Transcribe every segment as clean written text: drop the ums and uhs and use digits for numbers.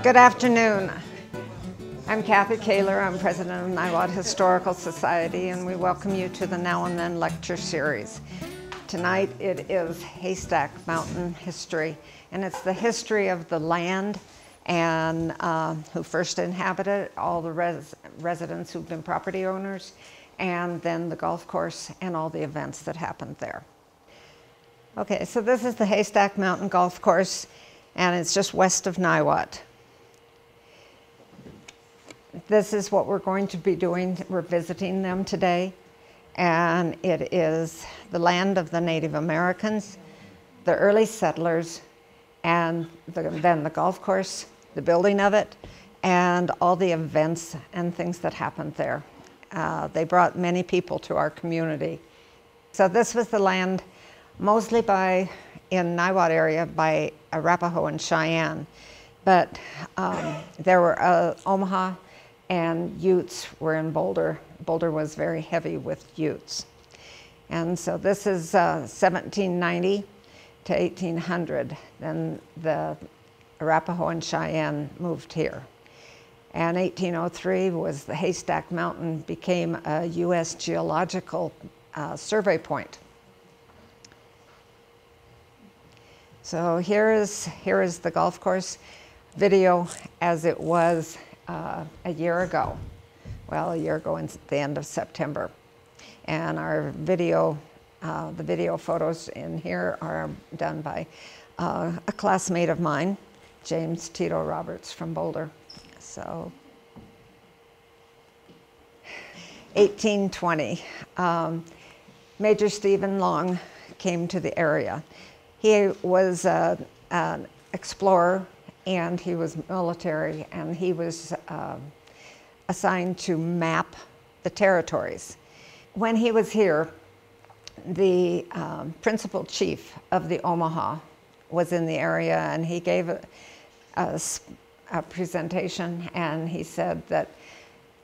Good afternoon. I'm Koehler. I'm president of Niwot Historical Society, and we welcome you to the Now and Then lecture series. Tonight it is Haystack Mountain history, and it's the history of the land and who first inhabited it, all the residents who've been property owners, and then the golf course and all the events that happened there. Okay, so this is the Haystack Mountain Golf Course, and it's just west of Niwot. This is what we're going to be doing. We're visiting them today, and it is the land of the Native Americans, the early settlers, and then the golf course, the building of it, and all the events and things that happened there. They brought many people to our community. So this was the land mostly in Niwot area by Arapaho and Cheyenne, but there were Omaha and Utes were in Boulder. Boulder was very heavy with Utes. And so this is 1790 to 1800. Then the Arapaho and Cheyenne moved here. And 1803 was the Haystack Mountain became a U.S. geological survey point. So here is the golf course video as it was a year ago. Well, a year ago in the end of September. And our video, the video photos in here are done by a classmate of mine, James Tito Roberts from Boulder. So, 1820, Major Stephen Long came to the area. He was an explorer, and he was military, and he was assigned to map the territories. When he was here, the principal chief of the Omaha was in the area, and he gave a presentation, and he said that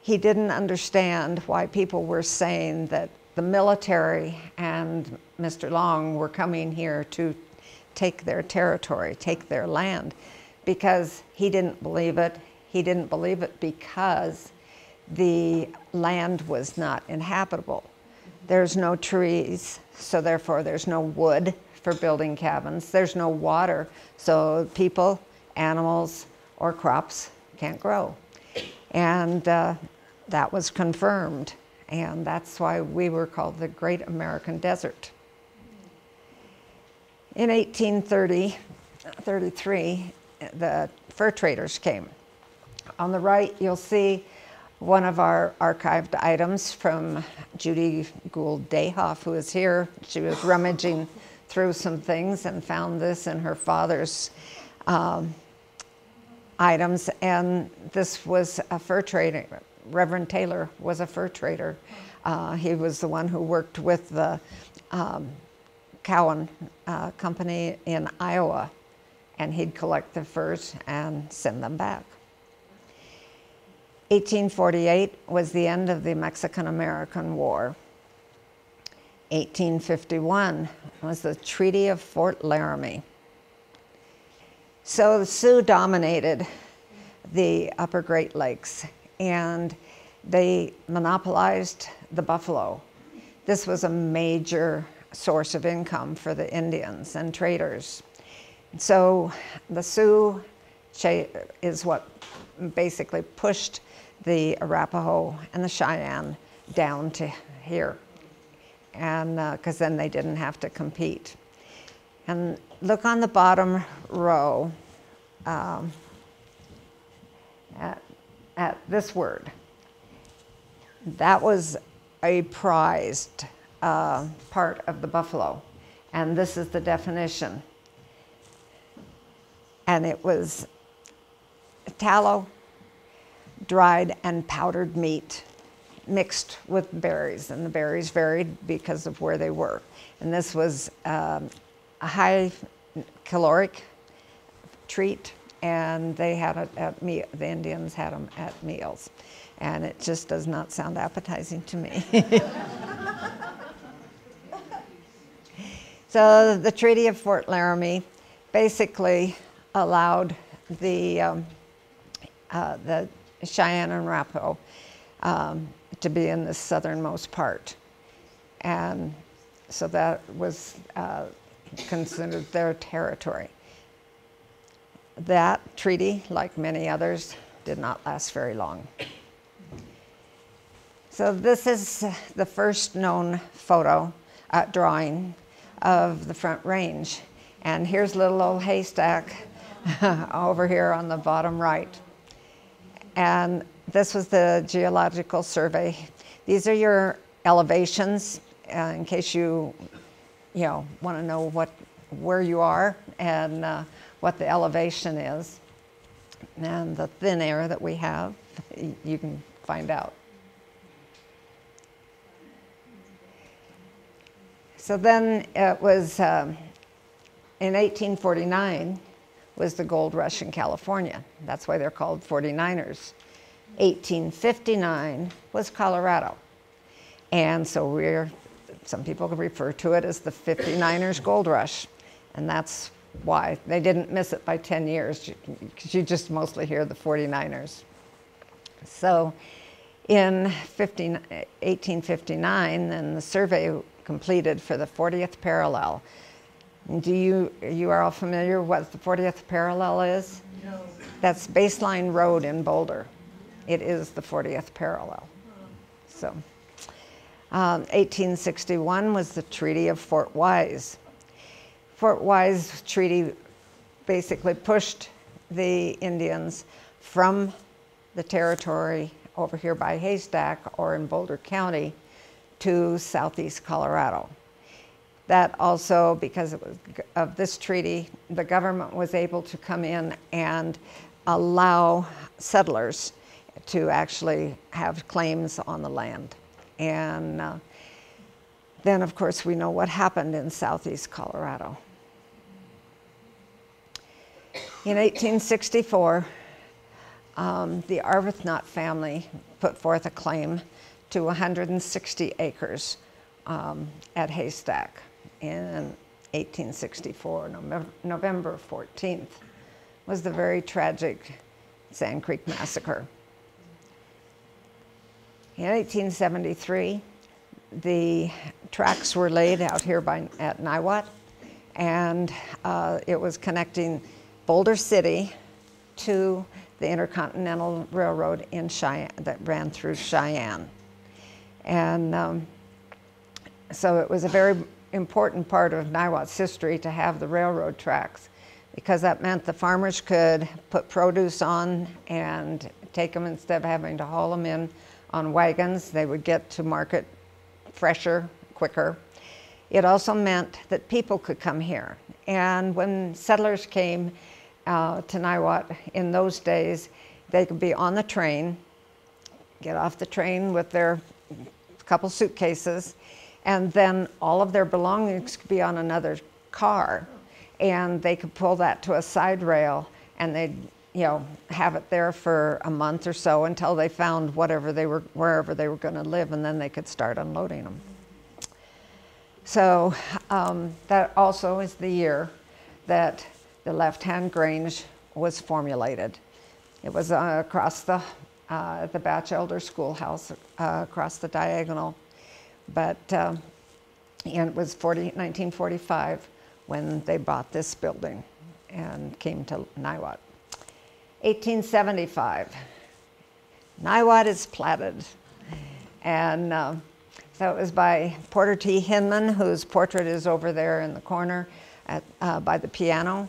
he didn't understand why people were saying that the military and Mr. Long were coming here to take their territory, take their land, because he didn't believe it. He didn't believe it because the land was not inhabitable. There's no trees, so therefore there's no wood for building cabins. There's no water, so people, animals, or crops can't grow. And that was confirmed, and that's why we were called the Great American Desert. In 1833, the fur traders came. On the right, you'll see one of our archived items from Judy Gould Dayhoff, who is here. She was rummaging through some things and found this in her father's items, and this was a fur trader. Reverend Taylor was a fur trader. He was the one who worked with the Cowan company in Iowa, and he'd collect the furs and send them back. 1848 was the end of the Mexican-American War. 1851 was the Treaty of Fort Laramie. So the Sioux dominated the upper Great Lakes, and they monopolized the buffalo. This was a major source of income for the Indians and traders. So the Sioux is what basically pushed the Arapaho and the Cheyenne down to here, and because then they didn't have to compete. And look on the bottom row at this word. That was a prized part of the buffalo, and this is the definition. And it was tallow, dried and powdered meat mixed with berries, and the berries varied because of where they were. And this was a high caloric treat, and they had it at the Indians had them at meals. And it just does not sound appetizing to me. So the Treaty of Fort Laramie basically allowed the the Cheyenne and Arapaho to be in the southernmost part. And so that was considered their territory. That treaty, like many others, did not last very long. So this is the first known photo, drawing of the Front Range. And here's little old Haystack over here on the bottom right. And this was the Geological Survey. These are your elevations, in case you want to know where you are and what the elevation is. And the thin air that we have, you can find out. So then it was, in 1849, was the gold rush in California. That's why they're called 49ers. 1859 was Colorado. And so some people refer to it as the 59ers gold rush. And that's why they didn't miss it by 10 years, because you just mostly hear the 49ers. So in 1859, then the survey completed for the 40th parallel. You are all familiar what the 40th parallel is? No. That's Baseline Road in Boulder. It is the 40th parallel. So 1861 was the Treaty of Fort Wise. Fort Wise Treaty basically pushed the Indians from the territory over here by Haystack or in Boulder County to southeast Colorado. That also, because of this treaty, the government was able to come in and allow settlers to actually have claims on the land. And then, of course, we know what happened in southeast Colorado. In 1864, the Arbuthnot family put forth a claim to 160 acres at Haystack in 1864. November 14th was the very tragic Sand Creek Massacre. In 1873, the tracks were laid out here at Niwot, and it was connecting Boulder City to the Intercontinental Railroad in Cheyenne that ran through Cheyenne. And so it was a very important part of Niwot's history to have the railroad tracks, because that meant the farmers could put produce on and take them instead of having to haul them in on wagons. They would get to market fresher, quicker. It also meant that people could come here. And when settlers came to Niwot in those days, they could be on the train, get off the train with their couple suitcases, and then all of their belongings could be on another car, and they could pull that to a side rail, and they'd have it there for a month or so until they found wherever they were going to live, and then they could start unloading them. So that also is the year that the left-hand grange was formulated. It was across the Batchelder Schoolhouse, across the diagonal, but and it was 1945 when they bought this building and came to Niwot. 1875, Niwot is platted, and so it was by Porter T. Hinman, whose portrait is over there in the corner by the piano,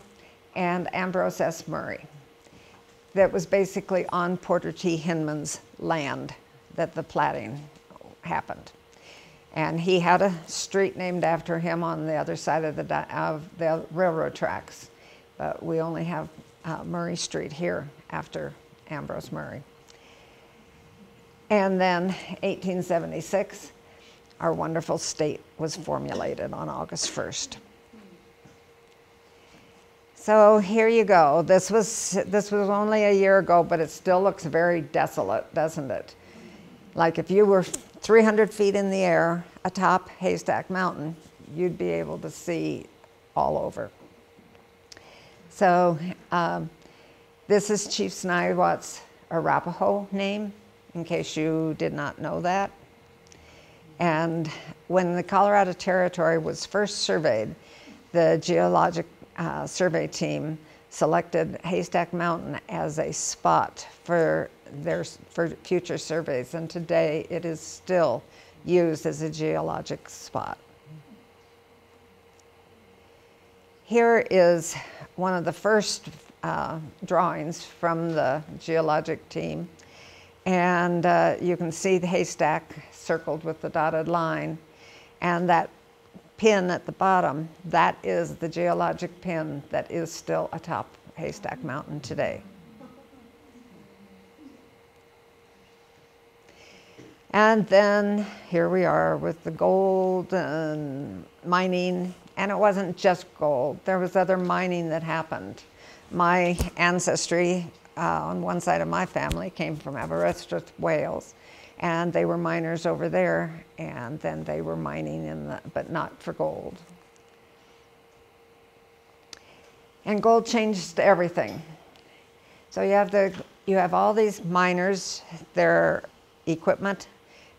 and Ambrose S. Murray. That was basically on Porter T. Hinman's land that the platting happened. And he had a street named after him on the other side of the railroad tracks. But we only have Murray Street here after Ambrose Murray. And then 1876, our wonderful state was formulated on August 1st. So here you go. This was only a year ago, but it still looks very desolate, doesn't it? Like if you were 300 feet in the air atop Haystack Mountain, you'd be able to see all over. So this is Chief Niwot's Arapaho name, in case you did not know that. And when the Colorado Territory was first surveyed, the Geologic Survey team selected Haystack Mountain as a spot for future surveys, and today it is still used as a geologic spot. Here is one of the first drawings from the geologic team, and you can see the haystack circled with the dotted line, and that pin at the bottom, that is the geologic pin that is still atop Haystack Mountain today. And then here we are with the gold and mining, and it wasn't just gold. There was other mining that happened. My ancestry on one side of my family came from Aberystwyth, Wales, and they were miners over there, and then they were mining but not for gold. And gold changed everything. So you have all these miners, their equipment,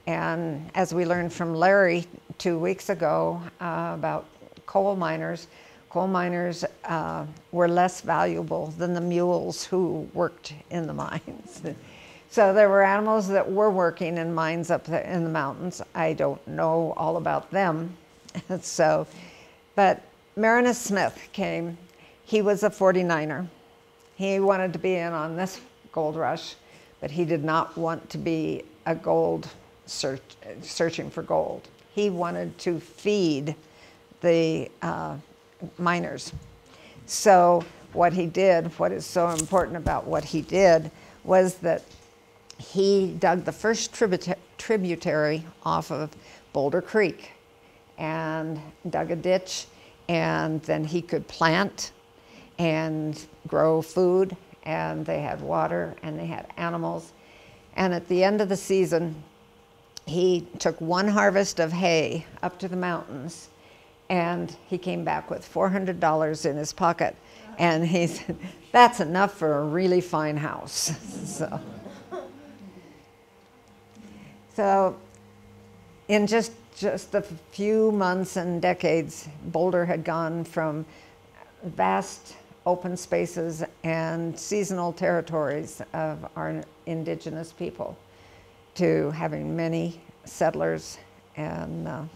and as we learned from Larry 2 weeks ago about coal miners were less valuable than the mules who worked in the mines. So there were animals that were working in mines up there in the mountains. I don't know all about them. But Marinus Smith came. He was a 49er. He wanted to be in on this gold rush, but he did not want to be a gold searching for gold. He wanted to feed the miners. So what he did, what is so important about what he did, was that he dug the first tributary off of Boulder Creek and dug a ditch, and then he could plant and grow food, and they had water and they had animals. And at the end of the season, he took one harvest of hay up to the mountains, and he came back with $400 in his pocket, and he said, that's enough for a really fine house. So in just a few months and decades, Boulder had gone from vast open spaces and seasonal territories of our indigenous people to having many settlers and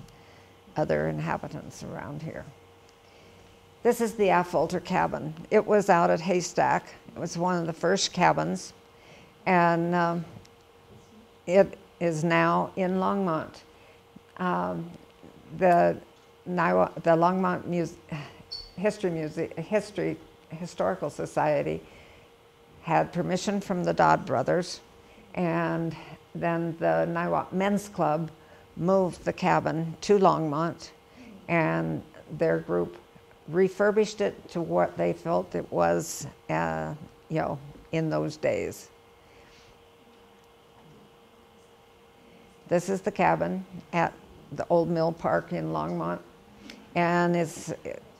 other inhabitants around here. This is the Affolter cabin. It was out at Haystack. It was one of the first cabins, and it is now in Longmont. The Longmont Historical Society had permission from the Dodd brothers, and then the Niwot Men's Club moved the cabin to Longmont, and their group refurbished it to what they felt it was, in those days. This is the cabin at the Old Mill Park in Longmont, and it's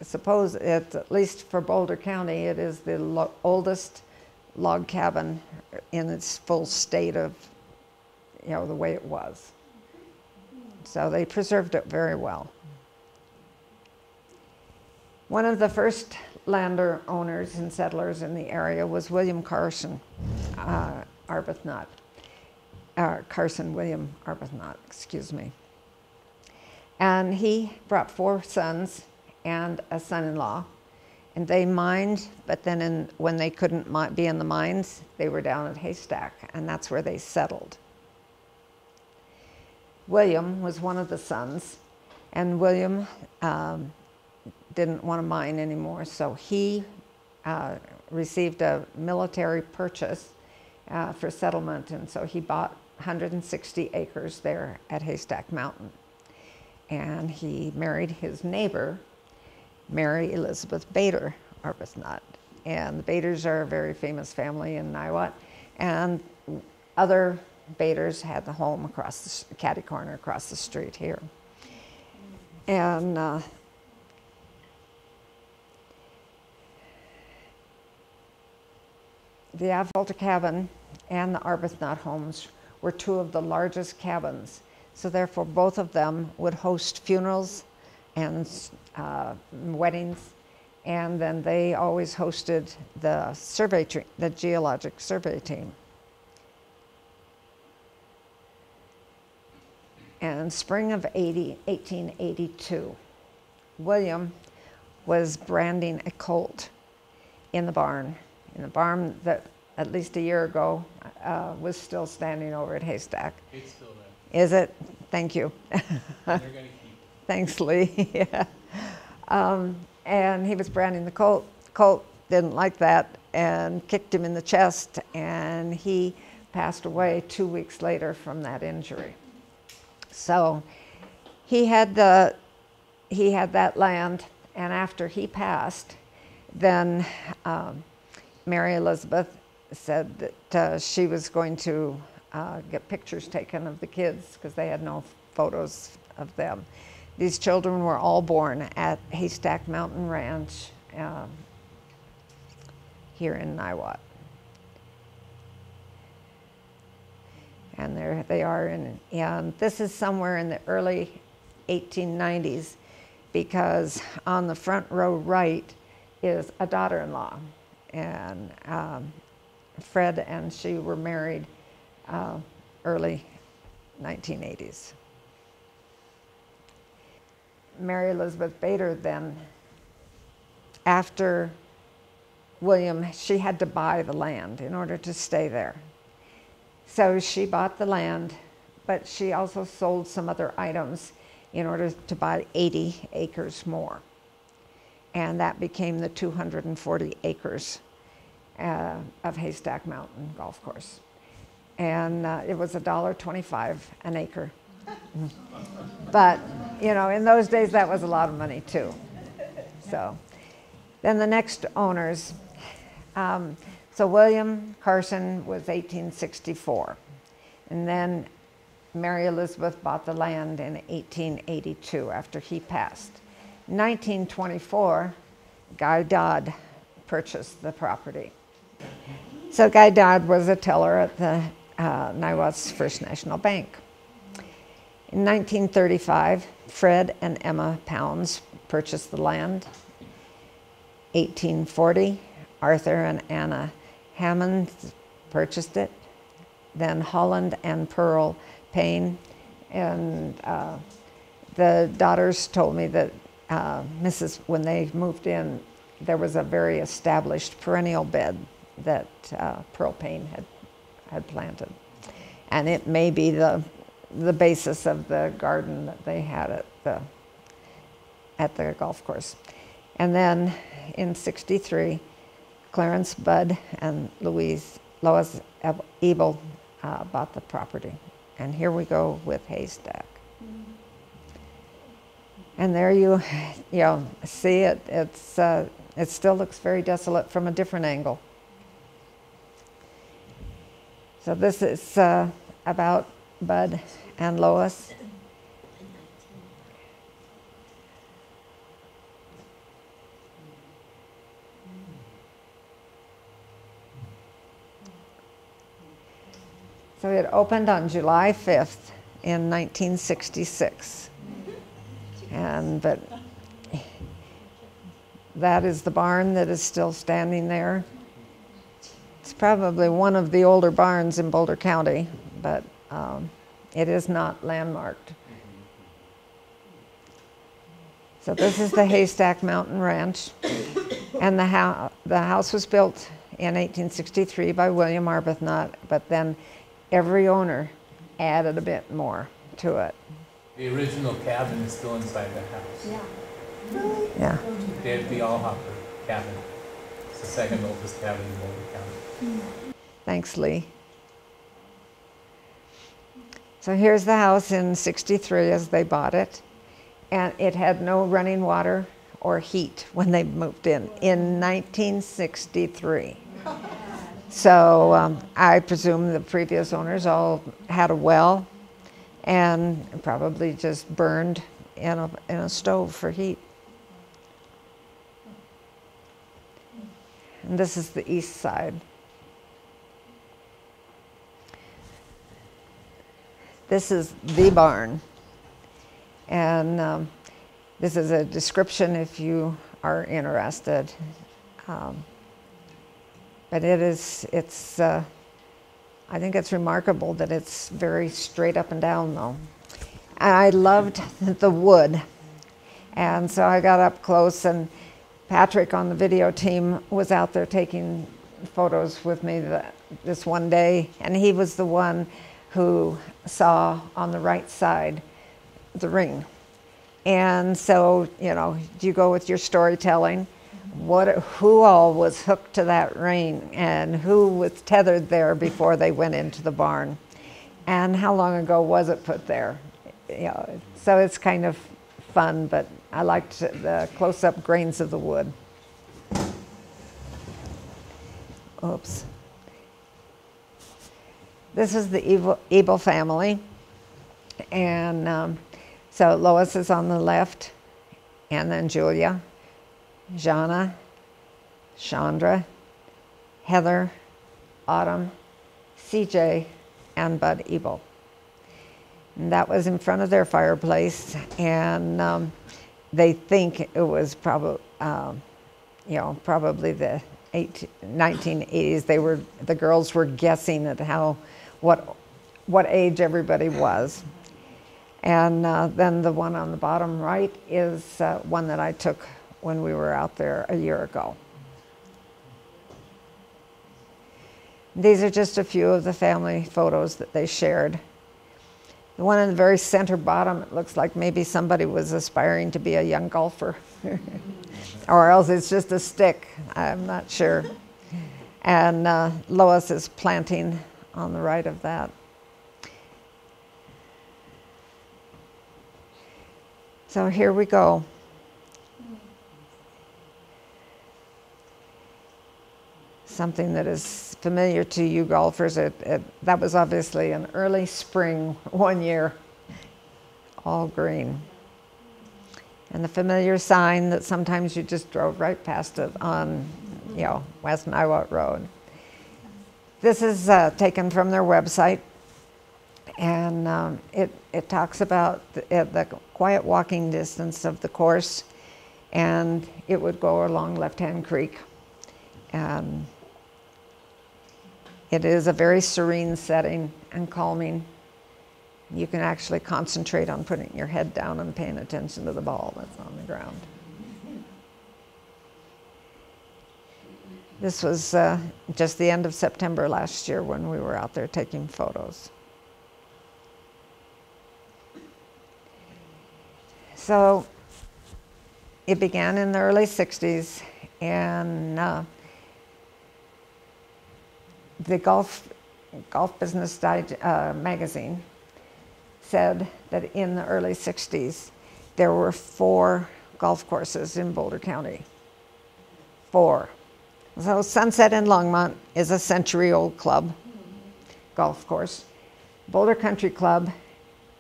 at least for Boulder County, it is the oldest log cabin in its full state of, the way it was. So they preserved it very well. One of the first landowners and settlers in the area was William Carson Arbuthnot. Carson William Arbuthnot, excuse me. And he brought 4 sons and a son-in-law, and they mined, but then when they couldn't be in the mines, they were down at Haystack, and that's where they settled. William was one of the sons, and William didn't want to mine anymore, so he received a military purchase for settlement, and so he bought 160 acres there at Haystack Mountain. And he married his neighbor, Mary Elizabeth Bader Arbuthnot. And the Baders are a very famous family in Niwot, and other Baders had the home across the catty corner across the street here. And the Affolter cabin and the Arbuthnot homes were two of the largest cabins. So therefore, both of them would host funerals and weddings, and then they always hosted the the geologic survey team. And in spring of 1882, William was branding a colt in the barn that at least a year ago was still standing over at Haystack. It's still there. Is it? Thank you. They're going to keep it. Thanks, Lee. Yeah. And he was branding the colt. Colt didn't like that and kicked him in the chest, and he passed away 2 weeks later from that injury. So he had that land, and after he passed, then Mary Elizabeth said that she was going to get pictures taken of the kids because they had no photos of them. These children were all born at Haystack Mountain Ranch here in Niwot. And there they are, and this is somewhere in the early 1890s, because on the front row right is a daughter-in-law, and Fred and she were married early 1980s. Mary Elizabeth Bader then, after William, she had to buy the land in order to stay there. So she bought the land, but she also sold some other items in order to buy 80 acres more. And that became the 240 acres of Haystack Mountain Golf Course. And it was $1.25 an acre. But, you know, in those days, that was a lot of money too. So then the next owners, so William Carson was 1864. And then Mary Elizabeth bought the land in 1882 after he passed. In 1924, Guy Dodd purchased the property. So Guy Dodd was a teller at the Niwot's First National Bank. In 1935, Fred and Emma Pounds purchased the land. 1840, Arthur and Anna Hammond purchased it. Then Holland and Pearl Payne, and the daughters told me that when they moved in, there was a very established perennial bed that Pearl Payne had planted, and it may be the basis of the garden that they had at the golf course. And then in '63, Clarence Budd and Lois Ebel bought the property. And here we go with Haystack. And there you see it. It still looks very desolate from a different angle. So this is about Bud and Lois. So it opened on July 5th in 1966. But that is the barn that is still standing there. It's probably one of the older barns in Boulder County, but it is not landmarked. So this is the Haystack Mountain Ranch, and the house was built in 1863 by William Arbuthnot, but then every owner added a bit more to it. The original cabin is still inside the house. Yeah. Really? Yeah. The All-Hopper cabin. It's the second oldest cabin in Boulder County. Thanks, Lee. So here's the house in '63 as they bought it. And it had no running water or heat when they moved in 1963. So I presume the previous owners all had a well and probably just burned in a stove for heat. And this is the east side. This is the barn. And this is a description if you are interested. But I think it's remarkable that it's very straight up and down though. And I loved the wood. And so I got up close, and Patrick on the video team was out there taking photos with me this one day, and he was the one who saw on the right side the ring. And so, you know, you go with your storytelling, who all was hooked to that ring and who was tethered there before they went into the barn, and how long ago was it put there. You know, so it's kind of fun, but I liked the close-up grains of the wood. Oops. This is the Ebel family, and so Lois is on the left, and then Julia, Jana, Chandra, Heather, Autumn, CJ, and Bud Ebel. And that was in front of their fireplace, and they think it was probably, probably the 1980s. The girls were guessing at what age everybody was. And then the one on the bottom right is one that I took when we were out there a year ago. These are just a few of the family photos that they shared. The one in the very center bottom, it looks like maybe somebody was aspiring to be a young golfer. Or else it's just a stick, I'm not sure. And Lois is planting on the right of that. So here we go. Something that is familiar to you golfers. That was obviously an early spring one year, all green. And the familiar sign that sometimes you just drove right past it on, West Niwot Road. This is taken from their website, and it talks about the quiet walking distance of the course, and it would go along Left-Hand Creek. And it is a very serene setting and calming. You can actually concentrate on putting your head down and paying attention to the ball that's on the ground. This was just the end of September last year when we were out there taking photos. So it began in the early 60s, and the Golf Business magazine said that in the early 60s, there were 4 golf courses in Boulder County. 4. So Sunset in Longmont is a century-old club, golf course. Boulder Country Club,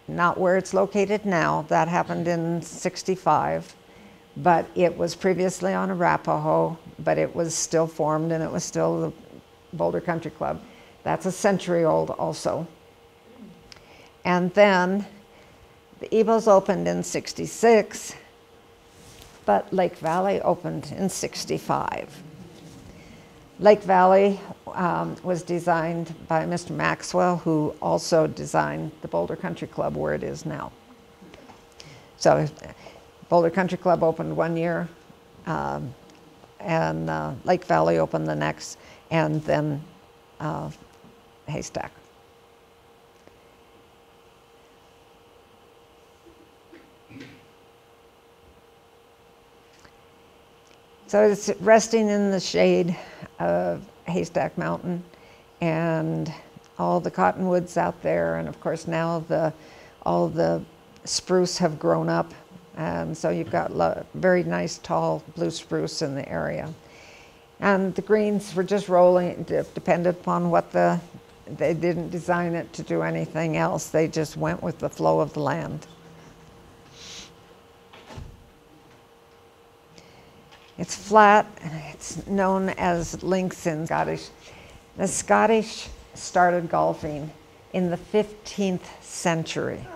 not where it's located now, that happened in '65, but it was previously on Arapahoe, but it was still formed and it was still the Boulder Country Club. That's a century old also. And then the Ebels opened in '66, but Lake Valley opened in '65. Lake Valley was designed by Mr. Maxwell, who also designed the Boulder Country Club where it is now. So Boulder Country Club opened one year, and Lake Valley opened the next, and then Haystack. So it's resting in the shade of Haystack Mountain and all the cottonwoods out there, and of course now all the spruce have grown up, and so you've got very nice tall blue spruce in the area. And the greens were just rolling, depended upon what they didn't design it to do anything else, they just went with the flow of the land. It's flat, it's known as links in Scottish. The Scottish started golfing in the 15th century.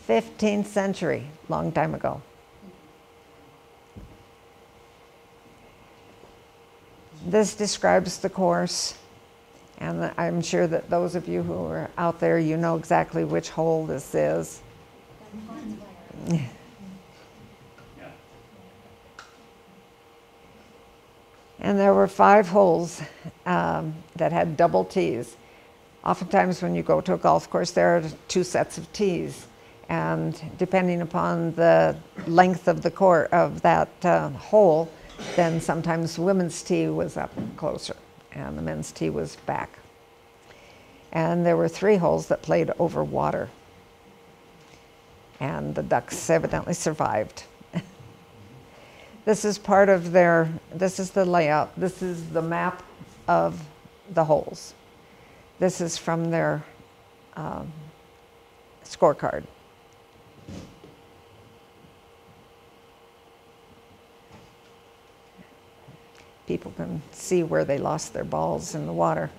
15th century, long time ago. This describes the course, and I'm sure that those of you who are out there, you know exactly which hole this is. And there were 5 holes that had double tees. Oftentimes when you go to a golf course, there are 2 sets of tees. And depending upon the length of the court of that hole, then sometimes the women's tee was up closer and the men's tee was back. And there were 3 holes that played over water. And the ducks evidently survived. This is part of their, this is the layout. This is the map of the holes. This is from their scorecard. People can see where they lost their balls in the water.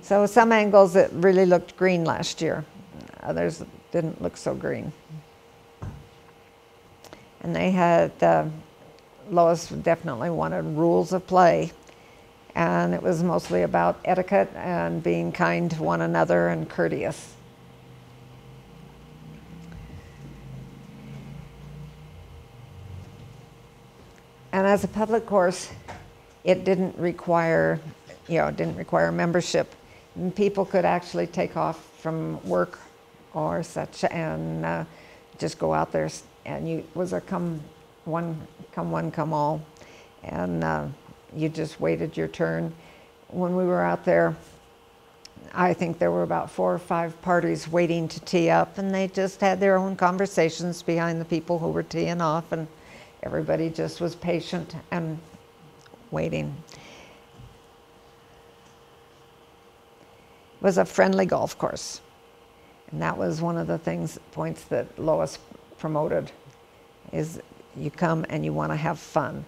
So some angles it really looked green last year. Others didn't look so green. And they had, Lois definitely wanted rules of play. And it was mostly about etiquette and being kind to one another and courteous. And as a public course, it didn't require, it didn't require membership. And people could actually take off from work or such and just go out there, and it was a come one, come all, and you just waited your turn. When we were out there, I think there were about 4 or 5 parties waiting to tee up, and they just had their own conversations behind the people who were teeing off, and everybody just was patient and waiting. It was a friendly golf course. And that was one of the points that Lois promoted, is you come and you want to have fun.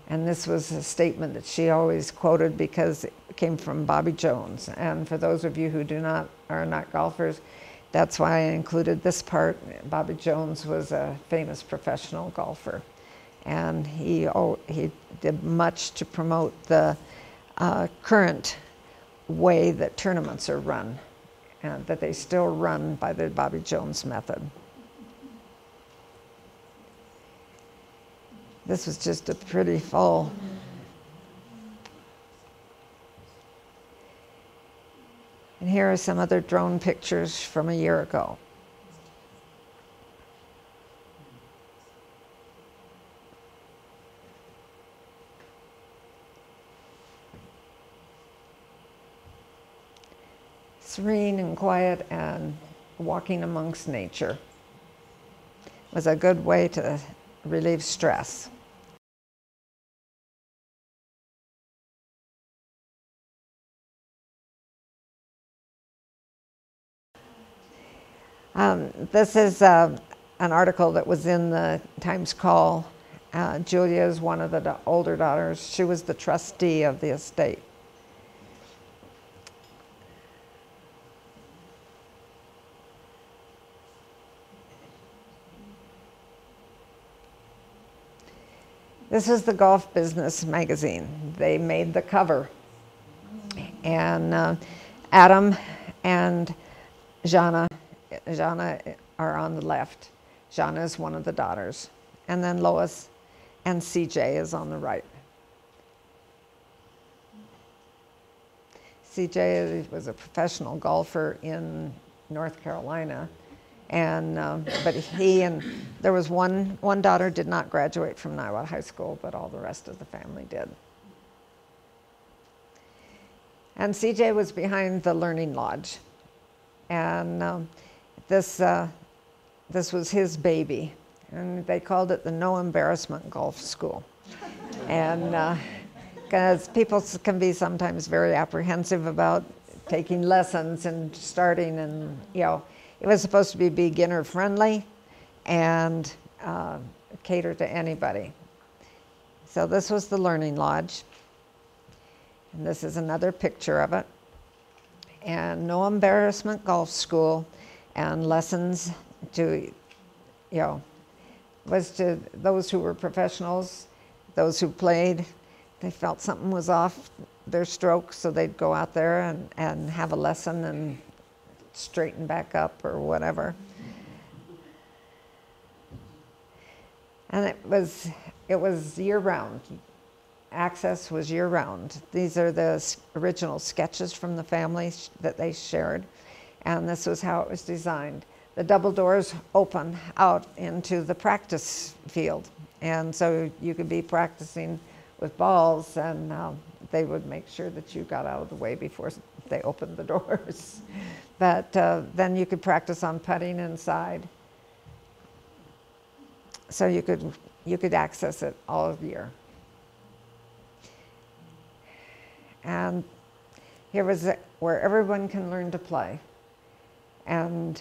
And this was a statement that she always quoted because it came from Bobby Jones. And for those of you who are not golfers, that's why I included this part. Bobby Jones was a famous professional golfer. And he did much to promote the current way that tournaments are run, and that they still run by the Bobby Jones method. This was just a pretty full. And here are some other drone pictures from a year ago. Serene and quiet and walking amongst nature. It was a good way to relieve stress. This is an article that was in the Times Call. Julia is one of the older daughters. She was the trustee of the estate. This is the Golf Business magazine. They made the cover. And Adam and Jana are on the left. Jana is one of the daughters. And then Lois and CJ is on the right. CJ was a professional golfer in North Carolina. And but there was one daughter did not graduate from Niwot High School, but all the rest of the family did. And CJ was behind the Learning Lodge, and this was his baby, and they called it the No Embarrassment Golf School, and because people can be sometimes very apprehensive about taking lessons and starting, and it was supposed to be beginner friendly and cater to anybody. So this was the Learning Lodge. And this is another picture of it. And no embarrassment golf school, and lessons to, was to those who were professionals, those who played. They felt something was off their stroke, so they'd go out there and have a lesson and straighten back up or whatever. And it was year-round. Access was year-round. These are the original sketches from the families that they shared, and this was how it was designed. The double doors open out into the practice field, and so you could be practicing with balls, and they would make sure that you got out of the way before they opened the doors. But then you could practice on putting inside. So you could access it all year. And here was where everyone can learn to play. And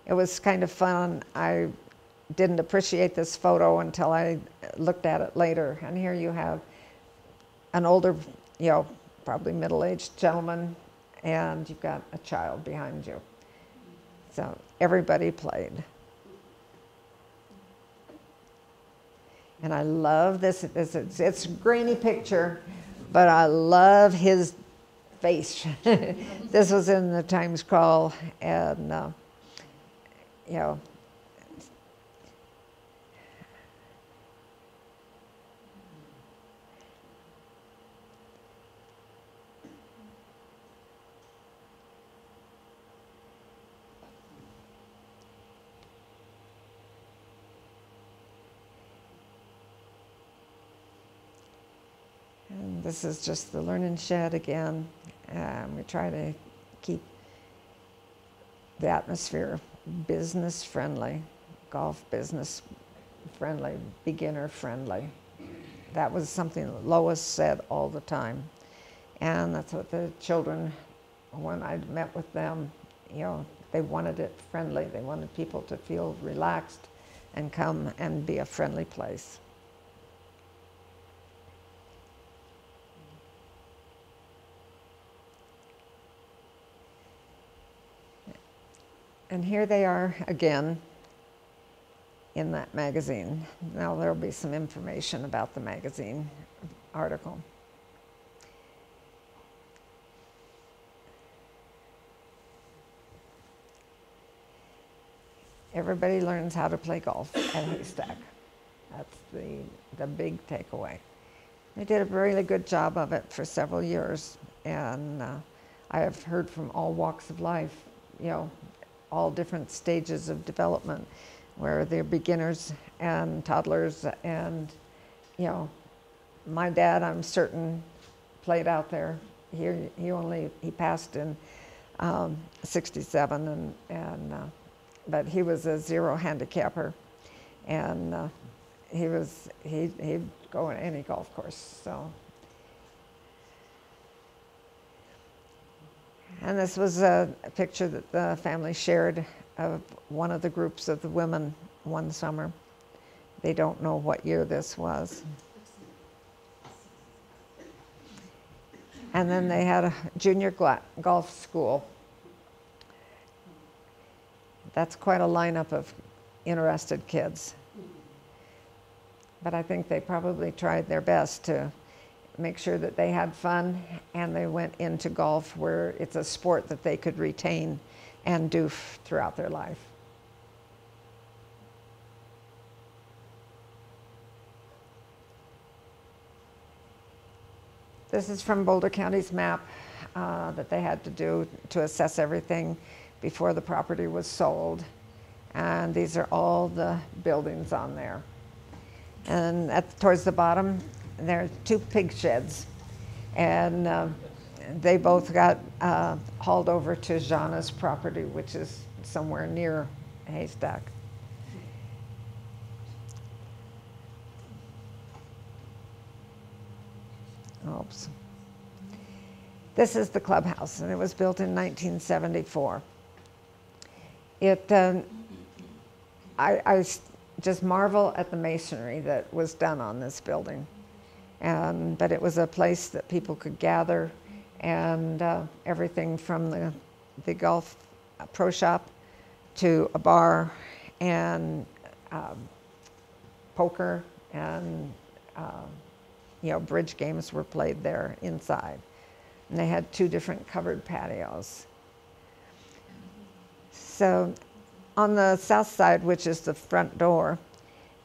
it was kind of fun. I didn't appreciate this photo until I looked at it later. And here you have an older, probably middle-aged gentleman, and you've got a child behind you. So everybody played. And I love this. It's a grainy picture, but I love his face. This was in the Times Call, and this is just the learning shed again. We try to keep the atmosphere business friendly, golf business friendly, beginner friendly. That was something that Lois said all the time. And that's what the children, when I met with them, they wanted it friendly. They wanted people to feel relaxed and come and be a friendly place. And here they are again in that magazine. Now there'll be some information about the magazine article. Everybody learns how to play golf at Haystack. That's the big takeaway. They did a really good job of it for several years, and I have heard from all walks of life, all different stages of development, where they're beginners and toddlers, and my dad, I'm certain, played out there. He passed in 67, but he was a zero handicapper, and he'd go on any golf course. So. And this was a picture that the family shared of one of the groups of the women one summer. They don't know what year this was. And then they had a junior golf school. That's quite a lineup of interested kids. But I think they probably tried their best to make sure that they had fun, and they went into golf where it's a sport that they could retain and do throughout their life. This is from Boulder County's map that they had to do to assess everything before the property was sold. And these are all the buildings on there. And towards the bottom, there are 2 pig sheds, and they both got hauled over to Jana's property, which is somewhere near Haystack. Oops. This is the clubhouse, and it was built in 1974. just marvel at the masonry that was done on this building. But it was a place that people could gather, and everything from the golf pro shop to a bar, and poker, and bridge games were played there inside. And they had 2 different covered patios. So on the south side, which is the front door,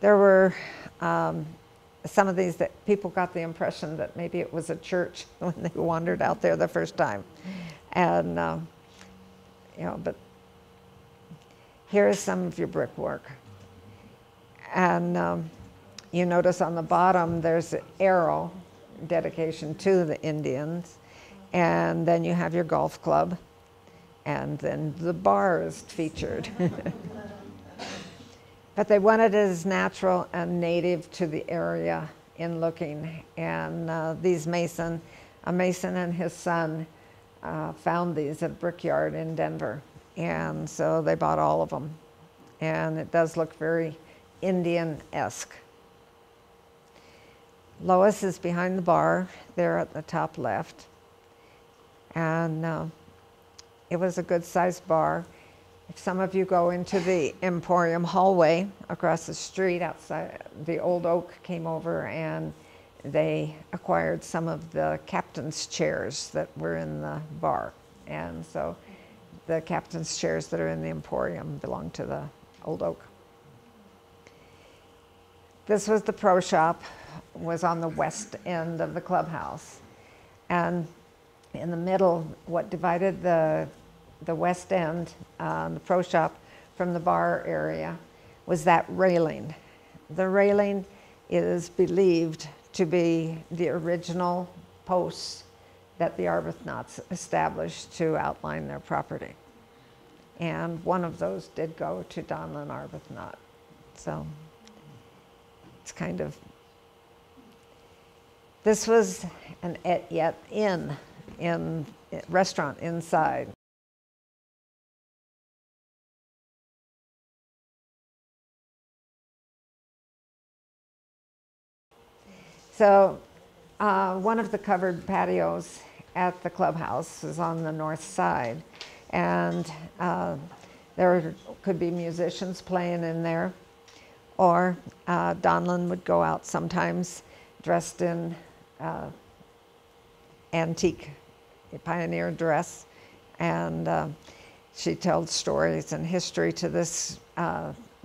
there were some of these that people got the impression that maybe it was a church when they wandered out there the first time. And, but here's some of your brickwork. And you notice on the bottom there's an arrow, dedication to the Indians. And then you have your golf club. And then the bar is featured. But they wanted it as natural and native to the area in looking. And a mason and his son found these at a brickyard in Denver. And so they bought all of them. And it does look very Indian-esque. Lois is behind the bar there at the top left. And it was a good-sized bar. If some of you go into the Emporium hallway across the street outside, the Old Oak came over and they acquired some of the captain's chairs that were in the bar. And so the captain's chairs that are in the Emporium belong to the Old Oak. This was the pro shop, was on the west end of the clubhouse. And in the middle, what divided the west end, the pro shop, from the bar area was that railing. The railing is believed to be the original posts that the Arbuthnot's established to outline their property. And one of those did go to Donlin Arbuthnot. So it's kind of, this was an Et-Yet Inn restaurant inside. So one of the covered patios at the clubhouse is on the north side, and there could be musicians playing in there, or Donlin would go out sometimes dressed in antique pioneer dress, and she told stories and history to this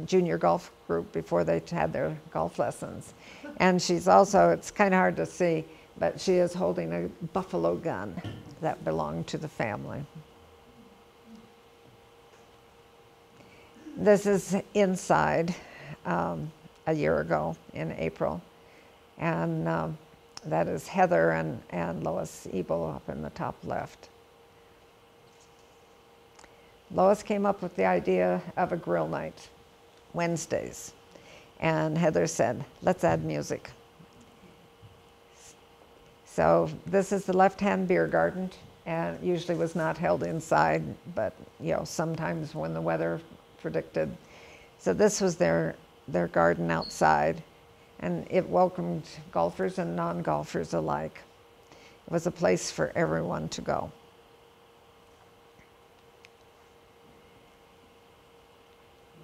junior golf group before they had their golf lessons. And she's also, it's kind of hard to see, but she is holding a buffalo gun that belonged to the family. This is inside a year ago in April. And that is Heather and Lois Ebel up in the top left. Lois came up with the idea of a grill night, Wednesdays. And Heather said, let's add music. So this is the left-hand beer garden, and it usually was not held inside, but sometimes when the weather predicted. So this was their garden outside, and it welcomed golfers and non-golfers alike. It was a place for everyone to go.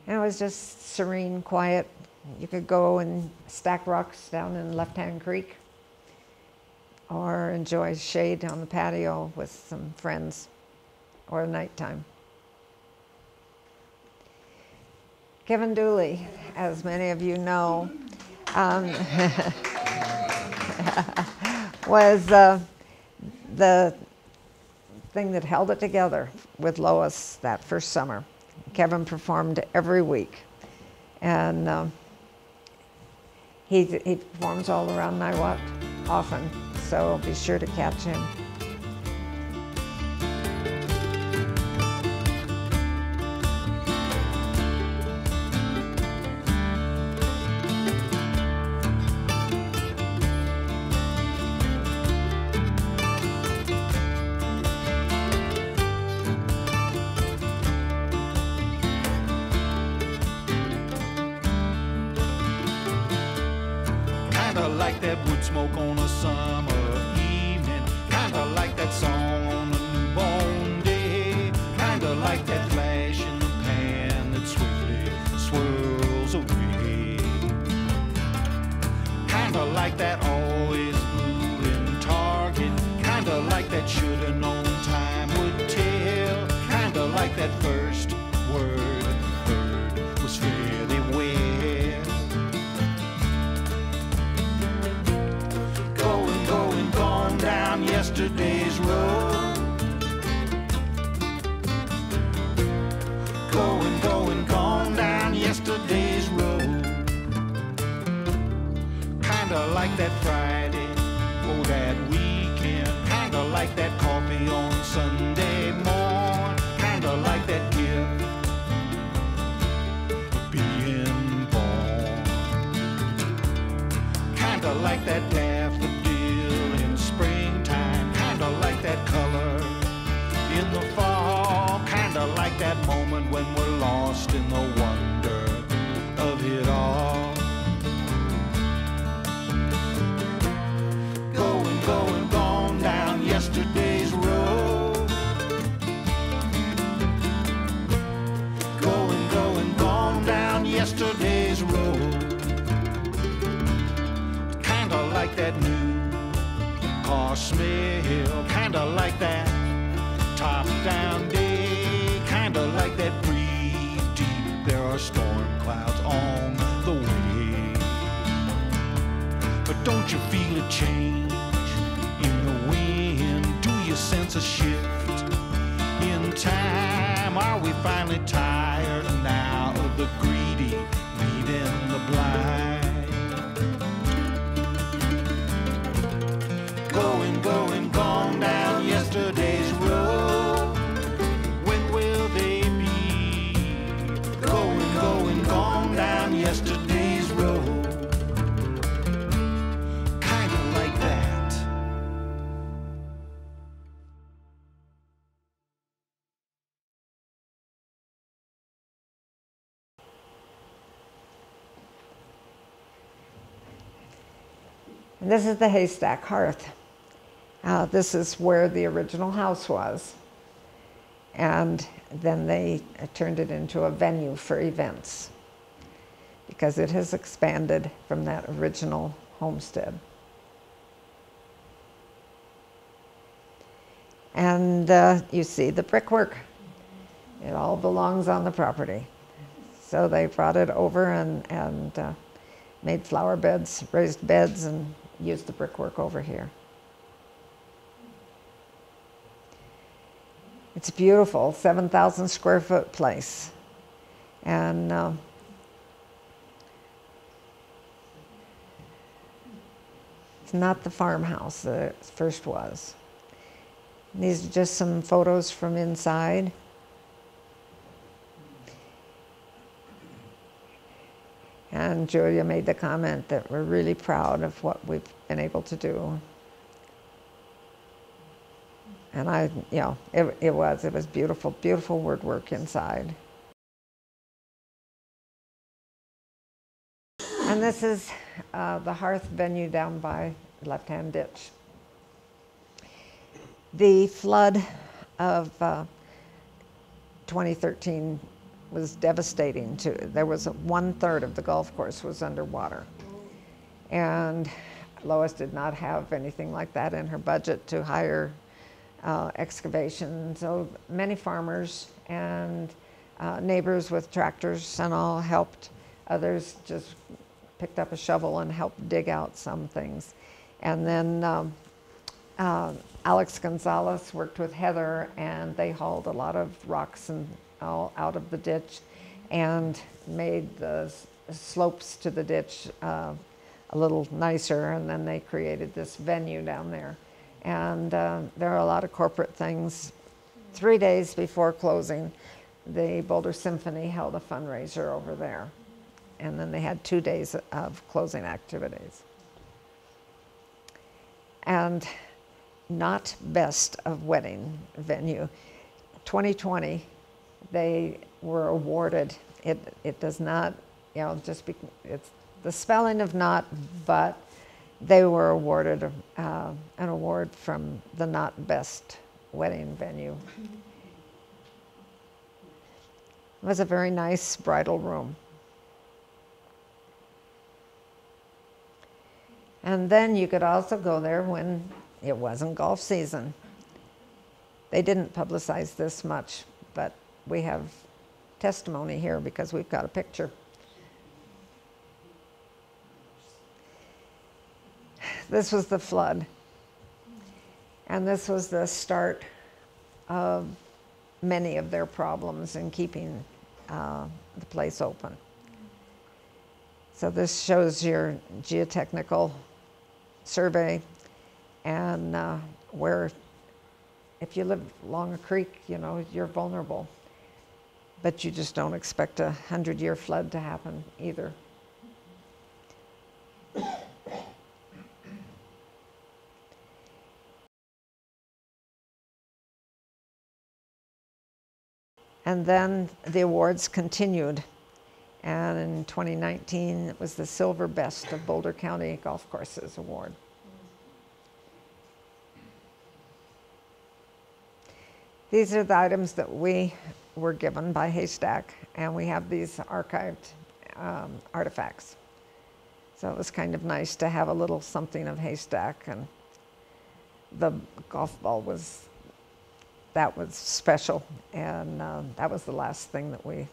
And it was just serene, quiet. You could go and stack rocks down in Left-Hand Creek, or enjoy shade on the patio with some friends, or nighttime. Kevin Dooley, as many of you know, was the thing that held it together with Lois that first summer. Kevin performed every week, and he performs all around Niwot often, so be sure to catch him. like that wood smoke on a summer evening, kinda like that song on a newborn day, kinda like that flash in the pan that swiftly swirls away, kinda like that always moving target, kinda like that shoulda known time would tell, kinda like that first word heard was fairly well. Gone down yesterday's road. Gone down yesterday's road. Kinda like that Friday, or that weekend. Kinda like that coffee on Sunday morn. Kinda like that gift of being born. Kinda like that daffodil in springtime. Kinda like that color in the fall. Kinda like that moment when we're lost in the wonder of it all. Gone down yesterday's road. Gone down yesterday's road. Kinda like that new car smell. Kinda like that top-down day. Kinda like that breathe deep. There are storm clouds on the way. But don't you feel a change in the wind? Do you sense a shift in time? Are we finally tired now of the greedy leading the blind? Gone down yesterday's road. When will they be? Gone down yesterday's road. Kinda like that. And this is the Haystack Hearth. This is where the original house was. And then they turned it into a venue for events because it has expanded from that original homestead. And you see the brickwork. It all belongs on the property. So they brought it over and made flower beds, raised beds, and used the brickwork over here. It's a beautiful 7,000 square foot place. And it's not the farmhouse that it first was. These are just some photos from inside. And Julia made the comment that we're really proud of what we've been able to do. And it was beautiful, beautiful woodwork inside. And this is the hearth venue down by left-hand ditch. The flood of 2013 was devastating too. There was 1/3 of the golf course was underwater. And Lois did not have anything like that in her budget to hire excavation. So many farmers and neighbors with tractors and all helped. Others just picked up a shovel and helped dig out some things. And then Alex Gonzalez worked with Heather, and they hauled a lot of rocks and all out of the ditch and made the slopes to the ditch a little nicer, and then they created this venue down there. And there are a lot of corporate things. 3 days before closing, the Boulder Symphony held a fundraiser over there. And then they had 2 days of closing activities. And not best of wedding venue. 2020, they were awarded, it does not, it's the spelling of not, but they were awarded an award from the Not Best Wedding Venue. It was a very nice bridal room. And then you could also go there when it wasn't golf season. They didn't publicize this much, but we have testimony here because we've got a picture. This was the flood, and this was the start of many of their problems in keeping the place open. So this shows your geotechnical survey, and where if you live along a creek, you know, you're vulnerable. But you just don't expect a 100-year flood to happen either. And then the awards continued. And in 2019, it was the Silver Best of Boulder County Golf Courses Award. These are the items that we were given by Haystack, and we have these archived artifacts. So it was kind of nice to have a little something of Haystack, and the golf ball was special, and that was the last thing that we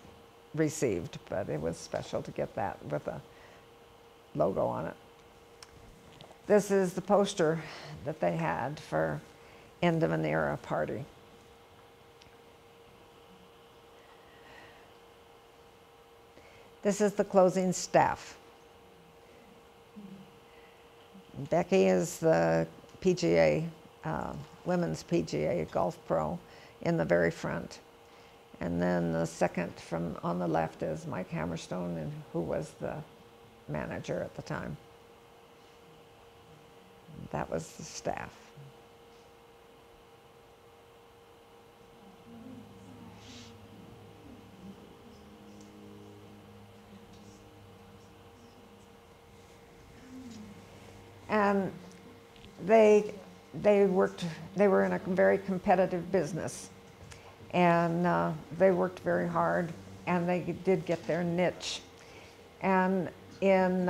received, but it was special to get that with a logo on it. This is the poster that they had for End of an Era party. This is the closing staff. Becky is the PGA, women's PGA golf pro in the very front. And then the second from on the left is Mike Hammerstone, and who was the manager at the time. That was the staff. And they were in a very competitive business, and they worked very hard, and they did get their niche. And in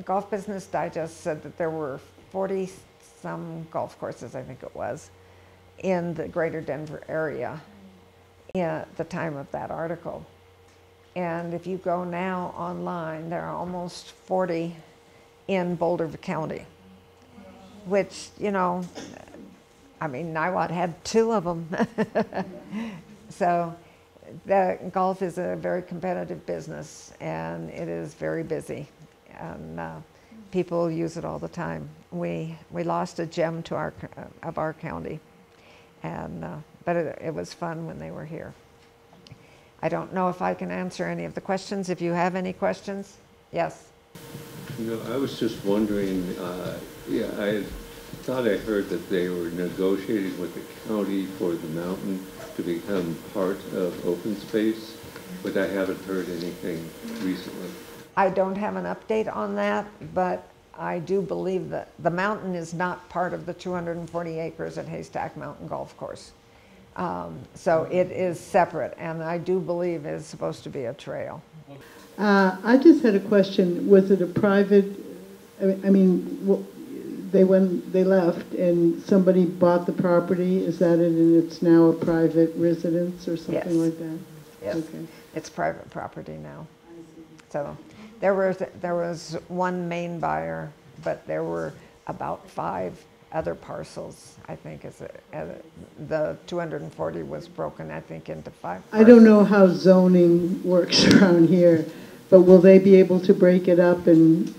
Golf Business Digest said that there were 40-some golf courses, I think it was, in the greater Denver area at the time of that article. And if you go now online, there are almost 40 in Boulder County, which, you know, I mean, Niwot had 2 of them. So the golf is a very competitive business, and it is very busy, and people use it all the time. We lost a gem to our county, and but it was fun when they were here. I don't know if I can answer any of the questions. If you have any questions, yes. You know, I was just wondering, I thought I heard that they were negotiating with the county for the mountain to become part of open space, but I haven't heard anything recently. I don't have an update on that, but I do believe that the mountain is not part of the 240 acres at Haystack Mountain Golf Course. So it is separate, and I do believe it's supposed to be a trail. I just had a question. Was it a private, I mean, when they left and somebody bought the property, is that it, and it's now a private residence or something Yes. like that? Yes, Okay. It's private property now. So there was one main buyer, but there were about 5 other parcels. I think the 240 was broken, I think, into 5 parcels. I don't know how zoning works around here, but will they be able to break it up and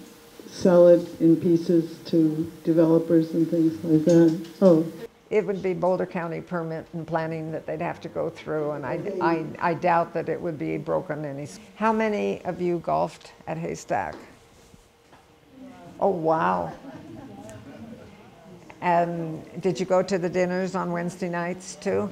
sell it in pieces to developers and things like that? Oh. It would be Boulder County permit and planning that they'd have to go through, and I doubt that it would be broken any. How many of you golfed at Haystack? Oh, wow. And did you go to the dinners on Wednesday nights too?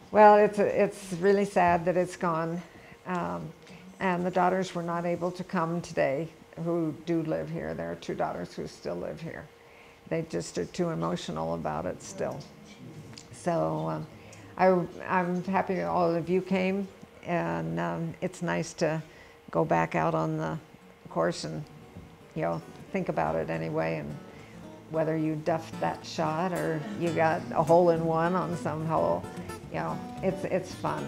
Well, it's really sad that it's gone. And the daughters were not able to come today, who do live here. There are 2 daughters who still live here. They just are too emotional about it still. So I'm happy all of you came, and it's nice to go back out on the course and, you know, think about it anyway, and whether you duffed that shot or you got a hole-in-one on some hole, you know, it's fun.